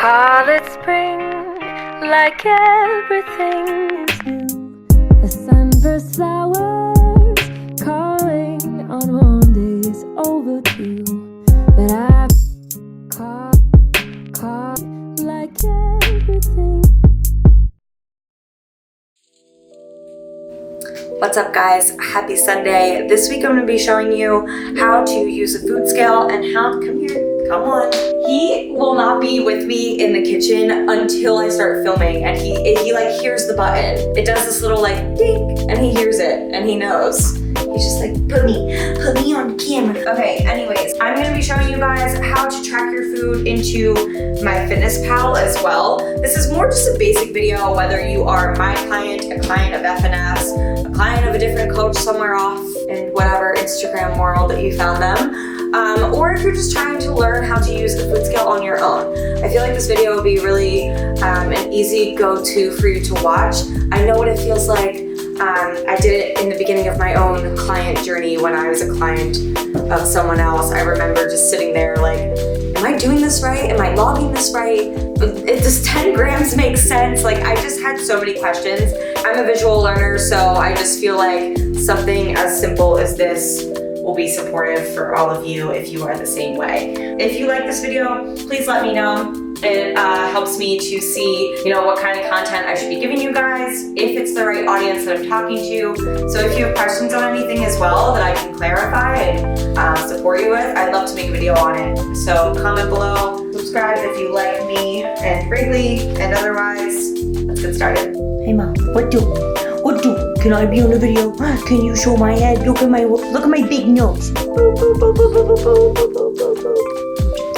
Call it spring, like everything is new. The sunburst flowers calling on Monday's overdue. But I call like everything. What's up, guys? Happy Sunday. This week I'm going to be showing you how to use a food scale and how to, come on. He will not be with me in the kitchen until I start filming, and he like hears the button. It does this little like ding, and he hears it and he knows. He's just like, put me on camera. Okay, anyways, I'm gonna be showing you guys how to track your food into Myfitnesspal as well. This is more just a basic video, whether you are my client, a client of FNS, a client of a different coach somewhere off in whatever Instagram world that you found them. Or if you're just trying to learn how to use the food scale on your own. I feel like this video will be really an easy go-to for you to watch. I know what it feels like. I did it in the beginning of my own client journey when I was a client of someone else. I remember just sitting there like, am I doing this right? Am I logging this right? Does 10 grams make sense? Like, I just had so many questions. I'm a visual learner, so I just feel like something as simple as this will be supportive for all of you if you are the same way. If you like this video, please let me know. It helps me to see, what kind of content I should be giving you guys, if it's the right audience that I'm talking to. So if you have questions on anything as well that I can clarify and support you with, I'd love to make a video on it. So comment below, subscribe if you like me and Wrigley, and otherwise, let's get started. Hey Mom, what do? Can I be on the video? Can you show my head? Look at my big nose.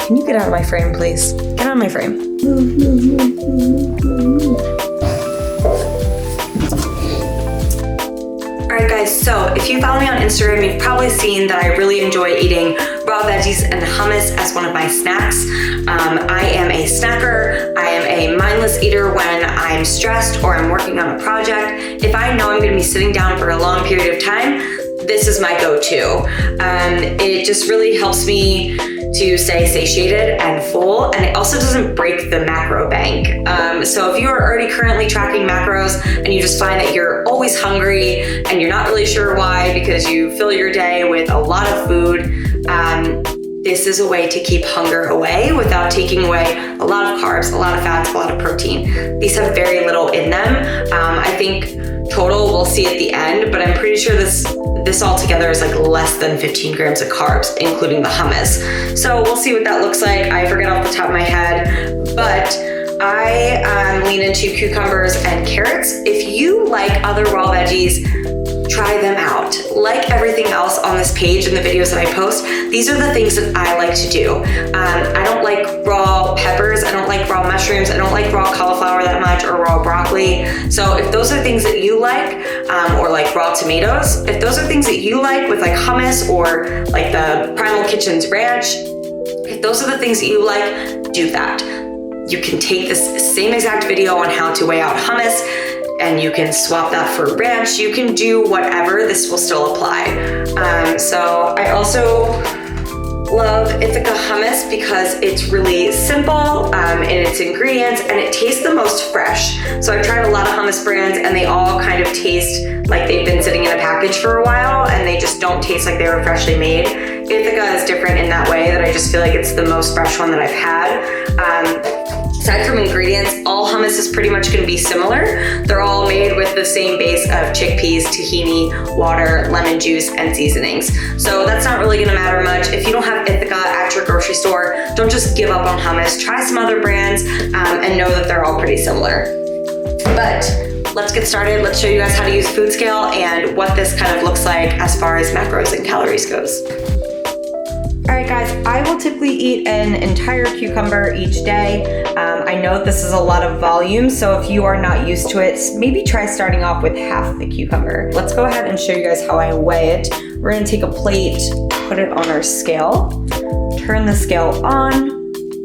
Can you get out of my frame, please? Get out of my frame. Alright guys, so if you follow me on Instagram, you've probably seen that I really enjoy eating raw veggies and hummus as one of my snacks. I am a snacker. I am a mindless eater when I'm stressed or I'm working on a project. If I know I'm going to be sitting down for a long period of time, this is my go-to. It just really helps me to stay satiated and full, and it also doesn't break the macro bank. So if you are already currently tracking macros and you just find that you're always hungry and you're not really sure why because you fill your day with a lot of food, this is a way to keep hunger away without taking away a lot of carbs, a lot of fats, a lot of protein. These have very little in them. I think total we'll see at the end, but I'm pretty sure this all together is like less than 15 grams of carbs, including the hummus. So we'll see what that looks like. I forget off the top of my head, but I lean into cucumbers and carrots. If you like other raw veggies, try them out. Like everything else on this page and the videos that I post, these are the things that I like to do. I don't like raw peppers, I don't like raw mushrooms, I don't like raw cauliflower that much, or raw broccoli. So if those are things that you like, or like raw tomatoes, if those are things that you like with like hummus or like the Primal Kitchen's ranch, if those are the things that you like, do that. You can take this same exact video on how to weigh out hummus, and you can swap that for ranch. You can do whatever, this will still apply. So I also love Ithaca hummus because it's really simple in its ingredients and it tastes the most fresh. So I've tried a lot of hummus brands and they all kind of taste like they've been sitting in a package for a while and they just don't taste like they were freshly made. Ithaca is different in that way, that I just feel like it's the most fresh one that I've had. Aside from ingredients, all hummus is pretty much going to be similar. They're all made with the same base of chickpeas, tahini, water, lemon juice, and seasonings. So that's not really going to matter much. If you don't have Ithaca at your grocery store, don't just give up on hummus. Try some other brands and know that they're all pretty similar. But let's get started. Let's show you guys how to use food scale and what this kind of looks like as far as macros and calories goes. Alright guys, I will typically eat an entire cucumber each day. I know this is a lot of volume, so if you are not used to it, maybe try starting off with half the cucumber. Let's go ahead and show you guys how I weigh it. We're gonna take a plate, put it on our scale, turn the scale on.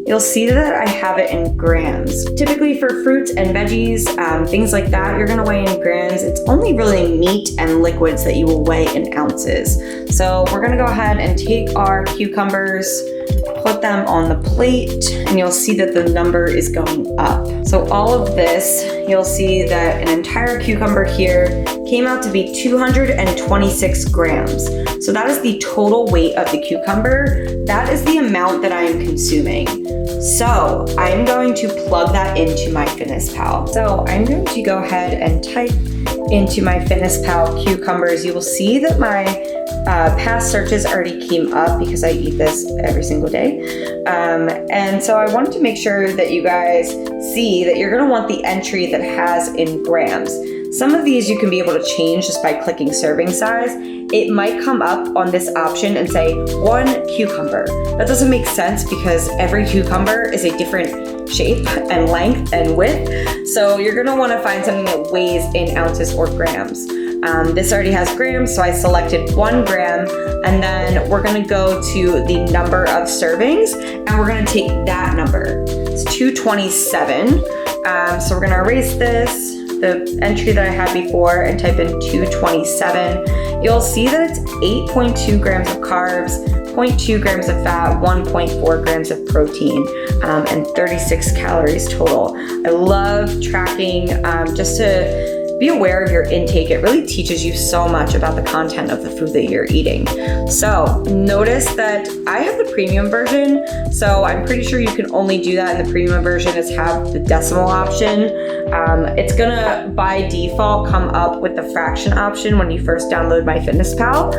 You'll see that I have it in grams. Typically for fruits and veggies, things like that, you're gonna weigh in grams. It's only really meat and liquids that you will weigh in ounces. So we're gonna go ahead and take our cucumbers, put them on the plate and you'll see that the number is going up. So all of this, you'll see that an entire cucumber here came out to be 226 grams. So that is the total weight of the cucumber. That is the amount that I am consuming. So I'm going to plug that into Myfitnesspal. So I'm going to go ahead and type into Myfitnesspal cucumbers. You will see that my past searches already came up because I eat this every single day. And so I wanted to make sure that you guys see that you're gonna want the entry that has in grams. Some of these you can be able to change just by clicking serving size. It might come up on this option and say 1 cucumber. That doesn't make sense because every cucumber is a different shape and length and width. So you're gonna wanna find something that weighs in ounces or grams. This already has grams, so I selected 1 gram, and then we're gonna go to the number of servings, and we're gonna take that number. It's 227. So we're gonna erase this, the entry that I had before, and type in 227. You'll see that it's 8.2 grams of carbs, 0.2 grams of fat, 1.4 grams of protein, and 36 calories total. I love tracking just to be aware of your intake. It really teaches you so much about the content of the food that you're eating. So notice that I have the premium version, so I'm pretty sure you can only do that in the premium version is have the decimal option. It's gonna by default come up with the fraction option when you first download Myfitnesspal.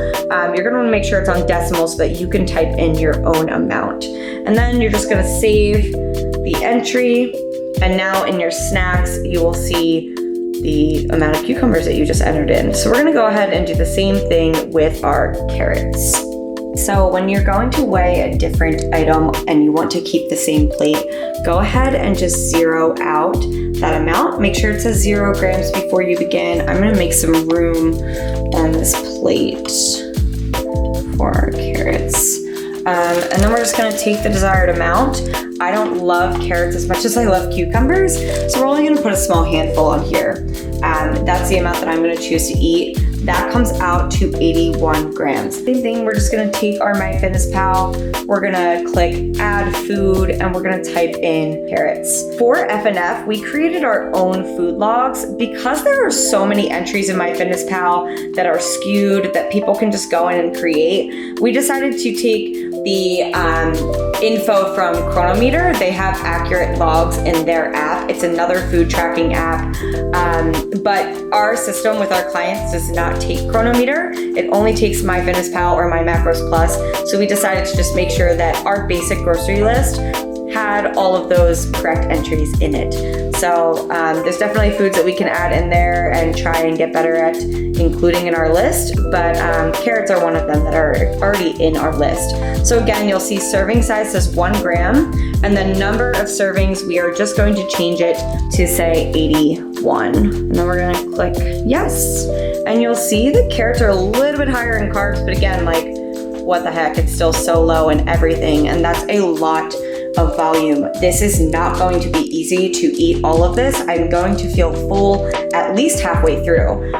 You're gonna wanna make sure it's on decimal so that you can type in your own amount. And then you're just gonna save the entry, and now in your snacks you will see the amount of cucumbers that you just entered in. So we're gonna go ahead and do the same thing with our carrots. So when you're going to weigh a different item and you want to keep the same plate, go ahead and just zero out that amount. Make sure it says 0 grams before you begin. I'm gonna make some room on this plate for our carrots. And then we're just gonna take the desired amount. I don't love carrots as much as I love cucumbers, so we're only gonna put a small handful on here. That's the amount that I'm gonna choose to eat. That comes out to 81 grams. Same thing, we're just gonna take our Myfitnesspal, we're gonna click add food, and we're gonna type in carrots. For FNF, we created our own food logs. Because there are so many entries in Myfitnesspal that are skewed, that people can just go in and create, we decided to take the info from Chronometer. They have accurate logs in their app. It's another food tracking app, but our system with our clients does not take Chronometer. It only takes Myfitnesspal or My Macros Plus. So we decided to just make sure that our basic grocery list had all of those correct entries in it. So there's definitely foods that we can add in there and try and get better at including in our list, but carrots are one of them that are already in our list. So again, you'll see serving size says 1 gram, and the number of servings, we are just going to change it to say 81. And then we're gonna click yes. And you'll see that carrots are a little bit higher in carbs, but again, like, what the heck, it's still so low in everything, and that's a lot of volume. This is not going to be easy to eat all of this. I'm going to feel full at least halfway through.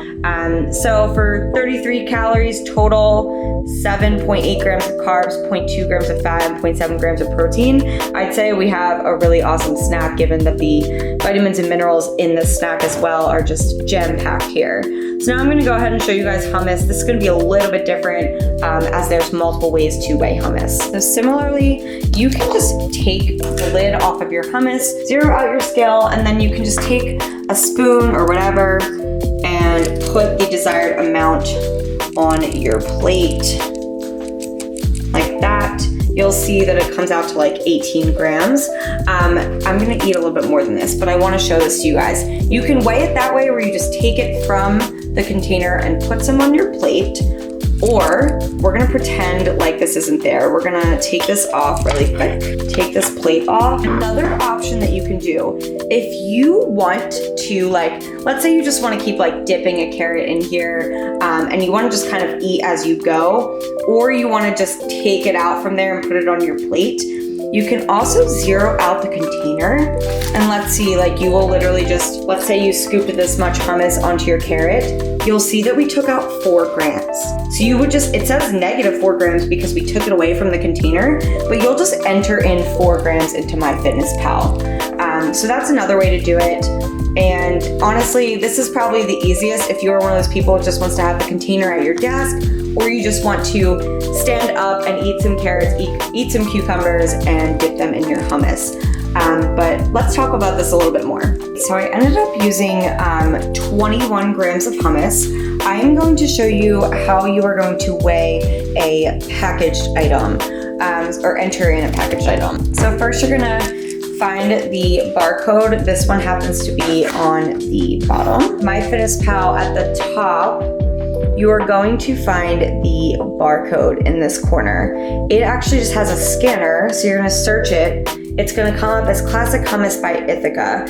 So for 33 calories total, 7.8 grams of carbs, 0.2 grams of fat, and 0.7 grams of protein, I'd say we have a really awesome snack given that the vitamins and minerals in the snack as well are just jam-packed here. So now I'm gonna go ahead and show you guys hummus. This is gonna be a little bit different as there's multiple ways to weigh hummus. So similarly, you can just take the lid off of your hummus, zero out your scale, and then you can just take a spoon or whatever and put the desired amount on your plate. Like that. You'll see that it comes out to like 18 grams. I'm gonna eat a little bit more than this, but I wanna show this to you guys. You can weigh it that way where you just take it from the container and put some on your plate, or we're gonna pretend like this isn't there. We're gonna take this off really quick, take this plate off. Another option that you can do, if you want to, like, let's say you just wanna keep like dipping a carrot in here and you wanna just kind of eat as you go, or you wanna just take it out from there and put it on your plate, You can also zero out the container, and let's see, like you will literally just, let's say you scooped this much hummus onto your carrot, you'll see that we took out 4 grams. So you would just, it says negative 4 grams because we took it away from the container, but you'll just enter in 4 grams into Myfitnesspal. So that's another way to do it. And honestly, this is probably the easiest if you're one of those people who just wants to have the container at your desk, or you just want to stand up and eat some carrots, eat some cucumbers, and dip them in your hummus. But let's talk about this a little bit more. So I ended up using 21 grams of hummus. I am going to show you how you are going to weigh a packaged item, or enter in a packaged item. So first you're gonna find the barcode. This one happens to be on the bottom. Myfitnesspal at the top, you are going to find the barcode in this corner. It actually just has a scanner, so you're gonna search it. It's gonna come up as Classic Hummus by Ithaca.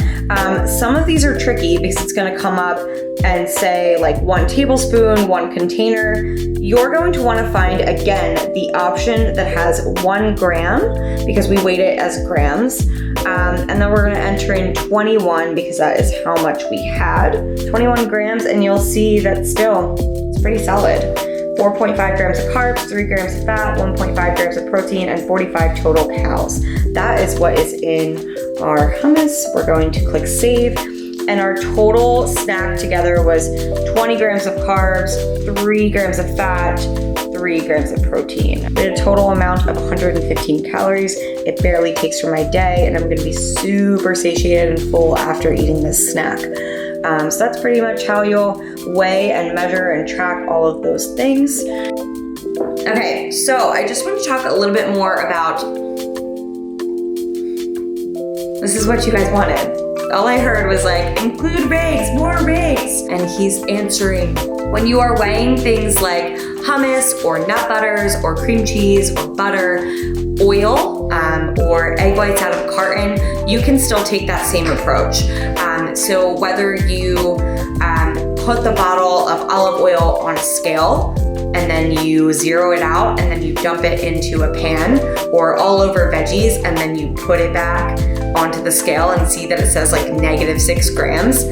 Some of these are tricky because it's gonna come up and say like 1 tablespoon, 1 container. You're going to wanna find, again, the option that has 1 gram because we weight it as grams. And then we're gonna enter in 21 because that is how much we had. 21 grams, and you'll see that still, it's pretty solid. 4.5 grams of carbs, 3 grams of fat, 1.5 grams of protein, and 45 total calories. That is what is in our hummus. We're going to click save. And our total snack together was 20 grams of carbs, 3 grams of fat, 3 grams of protein. We had a total amount of 115 calories. It barely takes for my day, and I'm gonna be super satiated and full after eating this snack. So that's pretty much how you'll weigh and measure and track all of those things. Okay, so I just want to talk a little bit more about, this is what you guys wanted. All I heard was like, include bakes, more bakes. And he's answering, when you are weighing things like hummus or nut butters or cream cheese or butter, oil, or egg whites out of a carton, you can still take that same approach. So whether you put the bottle of olive oil on a scale and then you zero it out and then you dump it into a pan, or all over veggies and then you put it back onto the scale and see that it says like -6 grams,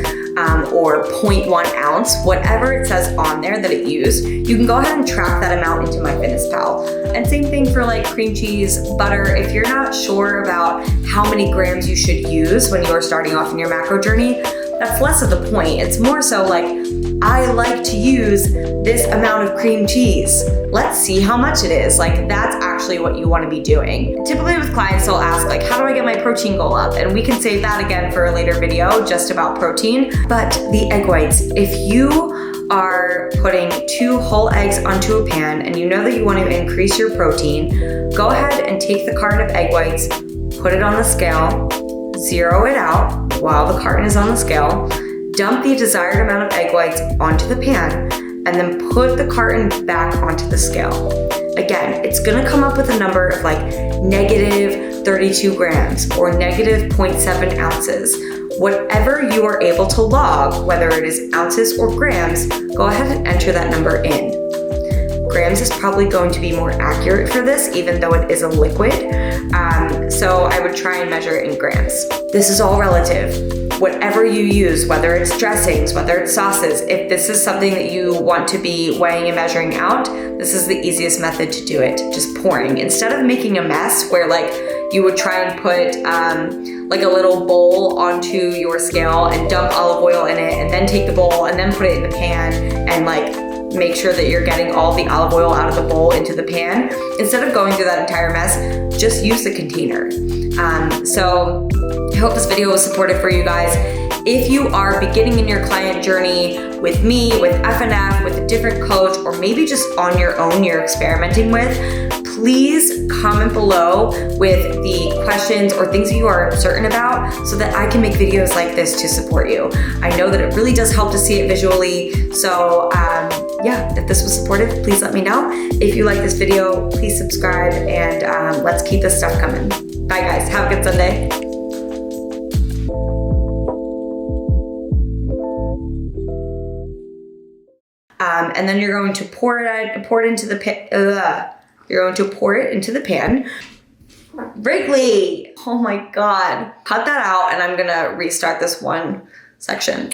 or 0.1 ounce, whatever it says on there that it used, you can go ahead and track that amount into Myfitnesspal. And same thing for like cream cheese, butter. If you're not sure about how many grams you should use when you're starting off in your macro journey, that's less of the point. It's more so like, I like to use this amount of cream cheese. Let's see how much it is. Like, that's actually what you want to be doing. Typically with clients, they'll ask like, how do I get my protein goal up? And we can save that again for a later video just about protein. But the egg whites, if you are putting 2 whole eggs onto a pan and you know that you want to increase your protein, go ahead and take the carton of egg whites, put it on the scale, zero it out while the carton is on the scale, dump the desired amount of egg whites onto the pan, and then put the carton back onto the scale. Again, it's gonna come up with a number of like -32 grams or -0.7 ounces. Whatever you are able to log, whether it is ounces or grams, go ahead and enter that number in. Grams is probably going to be more accurate for this, even though it is a liquid. So I would try and measure it in grams. This is all relative. Whatever you use, whether it's dressings, whether it's sauces, if this is something that you want to be weighing and measuring out, this is the easiest method to do it, just pouring. Instead of making a mess where like you would try and put like a little bowl onto your scale and dump olive oil in it and then take the bowl and then put it in the pan and like make sure that you're getting all the olive oil out of the bowl into the pan. Instead of going through that entire mess, just use the container. So I hope this video was supportive for you guys. If you are beginning in your client journey with me, with FNF, with a different coach, or maybe just on your own you're experimenting with, please comment below with the questions or things that you are uncertain about so that I can make videos like this to support you. I know that it really does help to see it visually. So yeah, if this was supportive, please let me know. If you like this video, please subscribe, and let's keep this stuff coming. Bye guys, have a good Sunday. And then you're going to pour it into the pan. You're going to pour it into the pan. Wrigley. Oh my God. Cut that out and I'm gonna restart this one section.